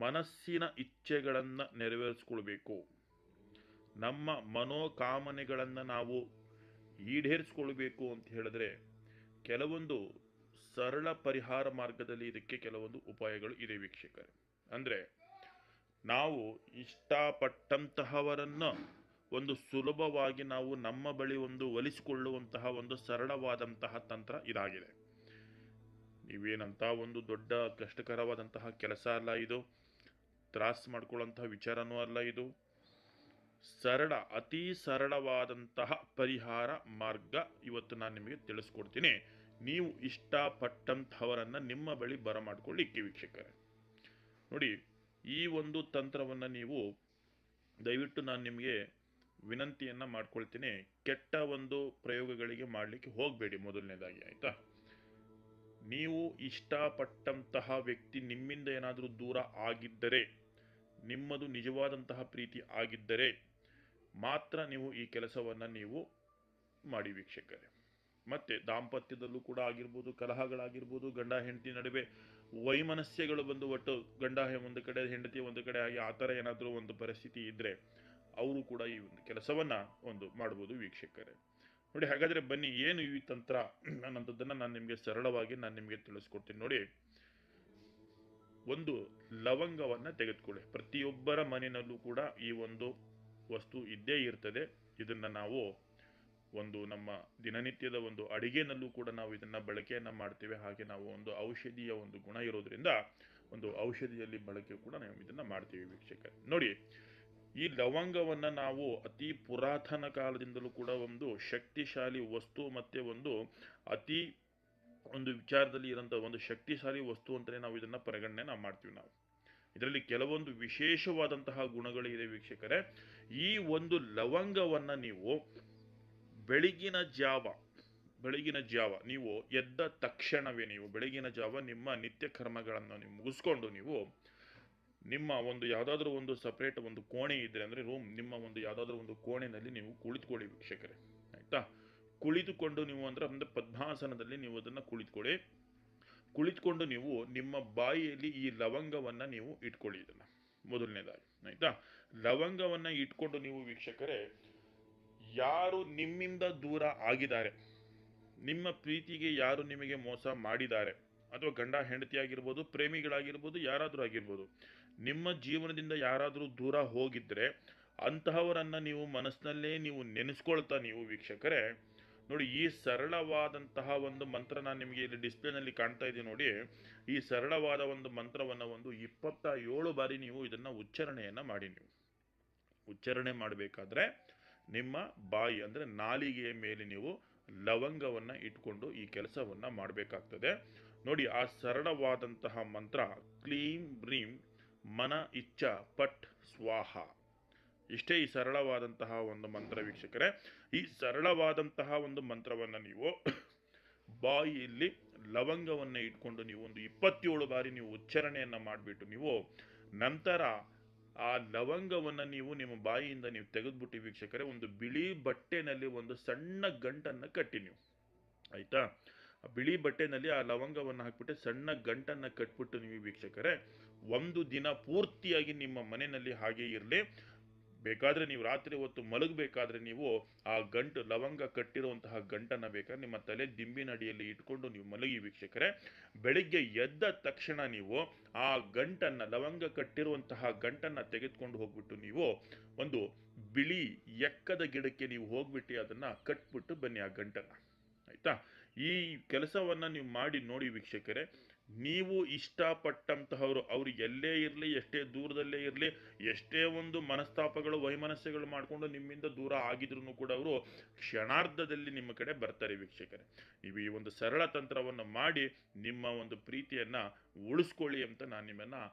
ಮನಸ್ಸಿನ ಇಚ್ಛೆಗಳನ್ನು ನೆರವೇರಿಸ್ಕೊಳ್ಬೇಕು. ನಮ್ಮ ಮನೋಕಾಮನೆಗಳನ್ನು ನಾವು ಈಡೇರಿಸ್ಕೊಳ್ಬೇಕು ಅಂತ ಹೇಳಿದ್ರೆ ಕೆಲವೊಂದು ಸರಳ ಪರಿಹಾರ ಮಾರ್ಗದಲ್ಲಿ ಇದಕ್ಕೆ ಕೆಲವೊಂದು ಉಪಾಯಗಳು ಇದೆ ವೀಕ್ಷಕರೇ. ಅಂದರೆ ನಾವು ಇಷ್ಟಪಟ್ಟಂತಹವರನ್ನು ಒಂದು ಸುಲಭವಾಗಿ ನಾವು ನಮ್ಮ ಬಳಿ ಒಂದು ಒಲಿಸಿಕೊಳ್ಳುವಂತಹ ಒಂದು ಸರಳವಾದಂತಹ ತಂತ್ರ ಇದಾಗಿದೆ. ನೀವೇನಂತ ಒಂದು ದೊಡ್ಡ ಕಷ್ಟಕರವಾದಂತಹ ಕೆಲಸ ಅಲ್ಲ ಇದು, ತ್ರಾಸ ಮಾಡ್ಕೊಳ್ಳುವಂತಹ ವಿಚಾರನೂ ಅಲ್ಲ ಇದು. ಸರಳ, ಅತಿ ಸರಳವಾದಂತಹ ಪರಿಹಾರ ಮಾರ್ಗ ಇವತ್ತು ನಾನು ನಿಮಗೆ ತಿಳಿಸ್ಕೊಡ್ತೀನಿ. ನೀವು ಇಷ್ಟಪಟ್ಟಂತಹವರನ್ನು ನಿಮ್ಮ ಬಳಿ ಬರಮಾಡ್ಕೊಳ್ಳಿಕ್ಕೆ ವೀಕ್ಷಕರೇ. ನೋಡಿ, ಈ ಒಂದು ತಂತ್ರವನ್ನು ನೀವು ದಯವಿಟ್ಟು ನಾನು ನಿಮಗೆ ವಿನಂತಿಯನ್ನು ಮಾಡ್ಕೊಳ್ತೀನಿ, ಕೆಟ್ಟ ಒಂದು ಪ್ರಯೋಗಗಳಿಗೆ ಮಾಡಲಿಕ್ಕೆ ಹೋಗಬೇಡಿ. ಮೊದಲನೇದಾಗಿ ಆಯಿತಾ, ನೀವು ಇಷ್ಟಪಟ್ಟಂತಹ ವ್ಯಕ್ತಿ ನಿಮ್ಮಿಂದ ಏನಾದರೂ ದೂರ ಆಗಿದ್ದರೆ, ನಿಮ್ಮದು ನಿಜವಾದಂತಹ ಪ್ರೀತಿ ಆಗಿದ್ದರೆ ಮಾತ್ರ ನೀವು ಈ ಕೆಲಸವನ್ನು ನೀವು ಮಾಡಿ ವೀಕ್ಷಕರೇ. ಮತ್ತು ದಾಂಪತ್ಯದಲ್ಲೂ ಕೂಡ ಆಗಿರ್ಬೋದು, ಕಲಹಗಳಾಗಿರ್ಬೋದು, ಗಂಡ ಹೆಂಡತಿ ನಡುವೆ ವೈಮನಸ್ಯಗಳು ಬಂದು ಒಟ್ಟು ಗಂಡ ಒಂದು ಕಡೆ ಹೆಂಡತಿ ಒಂದು ಕಡೆ ಆಗಿ ಆ ಥರ ಏನಾದರೂ ಒಂದು ಪರಿಸ್ಥಿತಿ ಇದ್ದರೆ ಅವರು ಕೂಡ ಈ ಒಂದು ಕೆಲಸವನ್ನು ಒಂದು ಮಾಡ್ಬೋದು ವೀಕ್ಷಕರೇ. ನೋಡಿ, ಹಾಗಾದರೆ ಬನ್ನಿ, ಏನು ಈ ತಂತ್ರ ಅನ್ನೋದನ್ನು ನಾನು ನಿಮಗೆ ಸರಳವಾಗಿ ನಾನು ನಿಮಗೆ ತಿಳಿಸ್ಕೊಡ್ತೀನಿ. ನೋಡಿ, ಒಂದು ಲವಂಗವನ್ನು ತೆಗೆದುಕೊಳ್ಳಿ. ಪ್ರತಿಯೊಬ್ಬರ ಮನೆಯಲ್ಲೂ ಕೂಡ ಈ ಒಂದು ವಸ್ತು ಇದ್ದೇ ಇರ್ತದೆ. ಇದನ್ನು ನಾವು ಒಂದು ನಮ್ಮ ದಿನನಿತ್ಯದ ಒಂದು ಅಡಿಗೆನಲ್ಲೂ ಕೂಡ ನಾವು ಇದನ್ನು ಬಳಕೆಯನ್ನು ಮಾಡ್ತೇವೆ. ಹಾಗೆ ನಾವು ಒಂದು ಔಷಧಿಯ ಒಂದು ಗುಣ ಇರೋದ್ರಿಂದ ಒಂದು ಔಷಧಿಯಲ್ಲಿ ಬಳಕೆ ಕೂಡ ನಾವು ಇದನ್ನು ಮಾಡ್ತೀವಿ ವೀಕ್ಷಕರೇ. ನೋಡಿ, ಈ ಲವಂಗವನ್ನು ನಾವು ಅತಿ ಪುರಾತನ ಕಾಲದಿಂದಲೂ ಕೂಡ ಒಂದು ಶಕ್ತಿಶಾಲಿ ವಸ್ತು ಮತ್ತು ಒಂದು ಅತಿ ಒಂದು ವಿಚಾರದಲ್ಲಿ ಇರೋಂಥ ಒಂದು ಶಕ್ತಿಶಾಲಿ ವಸ್ತು ಅಂತಲೇ ನಾವು ಇದನ್ನು ಪರಿಗಣನೆ ಮಾಡ್ತೀವಿ. ನಾವು ಇದರಲ್ಲಿ ಕೆಲವೊಂದು ವಿಶೇಷವಾದಂತಹ ಗುಣಗಳಿದೆ ವೀಕ್ಷಕರೇ. ಈ ಒಂದು ಲವಂಗವನ್ನು ನೀವು ಬೆಳಗಿನ ಜಾವ ನೀವು ಎದ್ದ ತಕ್ಷಣವೇ, ನೀವು ಬೆಳಗಿನ ಜಾವ ನಿಮ್ಮ ನಿತ್ಯ ಕರ್ಮಗಳನ್ನು ನೀವು ಮುಗಿಸ್ಕೊಂಡು ನೀವು ನಿಮ್ಮ ಒಂದು ಯಾವುದಾದ್ರೂ ಒಂದು ಸಪ್ರೇಟ್ ಒಂದು ಕೋಣೆ ಇದ್ದರೆ, ಅಂದರೆ ರೂಮ್, ನಿಮ್ಮ ಒಂದು ಯಾವುದಾದ್ರೂ ಒಂದು ಕೋಣೆಯಲ್ಲಿ ನೀವು ಕುಳಿತುಕೊಳ್ಳಿ ವೀಕ್ಷಕರೇ. ಆಯಿತಾ, ಕುಳಿತುಕೊಂಡು ನೀವು ಅಂದರೆ ಒಂದು ಪದ್ಮಾಸನದಲ್ಲಿ ನೀವು ಅದನ್ನು ಕುಳಿತುಕೊಂಡು ನೀವು ನಿಮ್ಮ ಬಾಯಿಯಲ್ಲಿ ಈ ಲವಂಗವನ್ನು ನೀವು ಇಟ್ಕೊಳ್ಳಿ. ಇದನ್ನು ಮೊದಲನೇದಾಗಿ ಆಯಿತಾ, ಲವಂಗವನ್ನು ಇಟ್ಕೊಂಡು ನೀವು ವೀಕ್ಷಕರೇ, ಯಾರು ನಿಮ್ಮಿಂದ ದೂರ ಆಗಿದ್ದಾರೆ, ನಿಮ್ಮ ಪ್ರೀತಿಗೆ ಯಾರು ನಿಮಗೆ ಮೋಸ ಮಾಡಿದ್ದಾರೆ, ಅಥವಾ ಗಂಡ ಹೆಂಡತಿ ಆಗಿರ್ಬೋದು, ಪ್ರೇಮಿಗಳಾಗಿರ್ಬೋದು, ಯಾರಾದರೂ ಆಗಿರ್ಬೋದು, ನಿಮ್ಮ ಜೀವನದಿಂದ ಯಾರಾದರೂ ದೂರ ಹೋಗಿದ್ರೆ ಅಂತಹವರನ್ನು ನೀವು ಮನಸ್ಸಿನಲ್ಲೇ ನೀವು ನೆನೆಸ್ಕೊಳ್ತಾ ನೀವು ವೀಕ್ಷಕರೇ, ನೋಡಿ, ಈ ಸರಳವಾದಂತಹ ಒಂದು ಮಂತ್ರ ನಾನು ನಿಮಗೆ ಇಲ್ಲಿ ಡಿಸ್ಪ್ಲೇನಲ್ಲಿ ಕಾಣ್ತಾ ಇದ್ದೀನಿ ನೋಡಿ. ಈ ಸರಳವಾದ ಒಂದು ಮಂತ್ರವನ್ನು ಒಂದು 27 ಬಾರಿ ನೀವು ಇದನ್ನು ಉಚ್ಚಾರಣೆಯನ್ನು ಮಾಡಿ. ನೀವು ಉಚ್ಚಾರಣೆ ಮಾಡಬೇಕಾದ್ರೆ ನಿಮ್ಮ ಬಾಯಿ ಅಂದರೆ ನಾಲಿಗೆಯ ಮೇಲೆ ನೀವು ಲವಂಗವನ್ನು ಇಟ್ಕೊಂಡು ಈ ಕೆಲಸವನ್ನು ಮಾಡಬೇಕಾಗ್ತದೆ. ನೋಡಿ, ಆ ಸರಳವಾದಂತಹ ಮಂತ್ರ ಕ್ಲೀಂ ಬ್ರೀಂ ಮನ ಇಚ್ಛಾ ಪಟ್ ಸ್ವಾಹ. ಇಷ್ಟೇ ಈ ಸರಳವಾದಂತಹ ಒಂದು ಮಂತ್ರ ವೀಕ್ಷಕರೇ. ಈ ಸರಳವಾದಂತಹ ಒಂದು ಮಂತ್ರವನ್ನು ನೀವು ಬಾಯಿಯಲ್ಲಿ ಲವಂಗವನ್ನು ಇಟ್ಕೊಂಡು ನೀವು ಒಂದು 27 ಬಾರಿ ನೀವು ಉಚ್ಚಾರಣೆಯನ್ನು ಮಾಡಿಬಿಟ್ಟು ನೀವು ನಂತರ ಆ ಲವಂಗವನ್ನು ನೀವು ನಿಮ್ಮ ಬಾಯಿಯಿಂದ ನೀವು ತೆಗೆದುಬಿಟ್ಟು ವೀಕ್ಷಕರೇ, ಒಂದು ಬಿಳಿ ಬಟ್ಟೆನಲ್ಲಿ ಒಂದು ಸಣ್ಣ ಗಂಟನ್ನು ಕಟ್ಟಿ ನೀವು, ಆಯಿತಾ, ಆ ಬಿಳಿ ಬಟ್ಟೆನಲ್ಲಿ ಆ ಲವಂಗವನ್ನು ಹಾಕಿಬಿಟ್ಟು ಸಣ್ಣ ಗಂಟನ್ನು ಕಟ್ಬಿಟ್ಟು ನೀವು ವೀಕ್ಷಕರೇ ಒಂದು ದಿನ ಪೂರ್ತಿಯಾಗಿ ನಿಮ್ಮ ಮನೆಯಲ್ಲಿ ಹಾಗೆ ಇರಲಿ. ಬೇಕಾದರೆ ನೀವು ರಾತ್ರಿ ಹೊತ್ತು ಮಲಗಬೇಕಾದ್ರೆ ನೀವು ಆ ಲವಂಗ ಕಟ್ಟಿರುವಂತಹ ಗಂಟನ್ನು ಬೇಕಾದ್ರೆ ನಿಮ್ಮ ತಲೆ ದಿಂಬಿನ ಅಡಿಯಲ್ಲಿ ಇಟ್ಕೊಂಡು ನೀವು ಮಲಗಿ ವೀಕ್ಷಕರೇ. ಬೆಳಿಗ್ಗೆ ಎದ್ದ ತಕ್ಷಣ ನೀವು ಆ ಗಂಟನ್ನು, ಲವಂಗ ಕಟ್ಟಿರುವಂತಹ ಗಂಟನ್ನು ತೆಗೆದುಕೊಂಡು ಹೋಗ್ಬಿಟ್ಟು ನೀವು ಒಂದು ಬಿಳಿ ಎಕ್ಕದ ಗಿಡಕ್ಕೆ ನೀವು ಹೋಗ್ಬಿಟ್ಟು ಅದನ್ನು ಕಟ್ಬಿಟ್ಟು ಬನ್ನಿ ಆ ಗಂಟನ್ನು, ಆಯಿತಾ. ಈ ಕೆಲಸವನ್ನು ನೀವು ಮಾಡಿ ನೋಡಿ ವೀಕ್ಷಕರೇ. ನೀವು ಇಷ್ಟಪಟ್ಟಂತಹವರು ಅವರು ಎಲ್ಲೇ ಇರಲಿ, ಎಷ್ಟೇ ದೂರದಲ್ಲೇ ಇರಲಿ, ಎಷ್ಟೇ ಒಂದು ಮನಸ್ತಾಪಗಳು ವೈಮನಸ್ಯಗಳು ಮಾಡಿಕೊಂಡು ನಿಮ್ಮಿಂದ ದೂರ ಆಗಿದ್ರು ಕೂಡ ಅವರು ಕ್ಷಣಾರ್ಧದಲ್ಲಿ ನಿಮ್ಮ ಕಡೆ ಬರ್ತಾರೆ ವೀಕ್ಷಕರೇ. ನೀವು ಈ ಒಂದು ಸರಳ ತಂತ್ರವನ್ನು ಮಾಡಿ ನಿಮ್ಮ ಒಂದು ಪ್ರೀತಿಯನ್ನು ಉಳಿಸ್ಕೊಳ್ಳಿ ಅಂತ ನಾನು ನಿಮ್ಮನ್ನು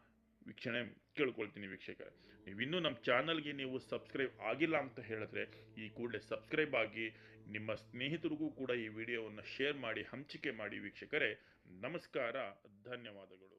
ವೀಕ್ಷಣೆ ಕೇಳ್ಕೊಳ್ತೀನಿ ವೀಕ್ಷಕರೇ. ನೀವಿನ್ನೂ ನಮ್ಮ ಚಾನಲ್ಗೆ ನೀವು ಸಬ್ಸ್ಕ್ರೈಬ್ ಆಗಿಲ್ಲ ಅಂತ ಹೇಳಿದ್ರೆ ಈ ಕೂಡಲೇ ಸಬ್ಸ್ಕ್ರೈಬ್ ಆಗಿ ನಿಮ್ಮ ಸ್ನೇಹಿತರಿಗೂ ಕೂಡ ಈ ವಿಡಿಯೋವನ್ನು ಶೇರ್ ಮಾಡಿ, ಹಂಚಿಕೆ ಮಾಡಿ ವೀಕ್ಷಕರೇ. ನಮಸ್ಕಾರ, ಧನ್ಯವಾದಗಳು.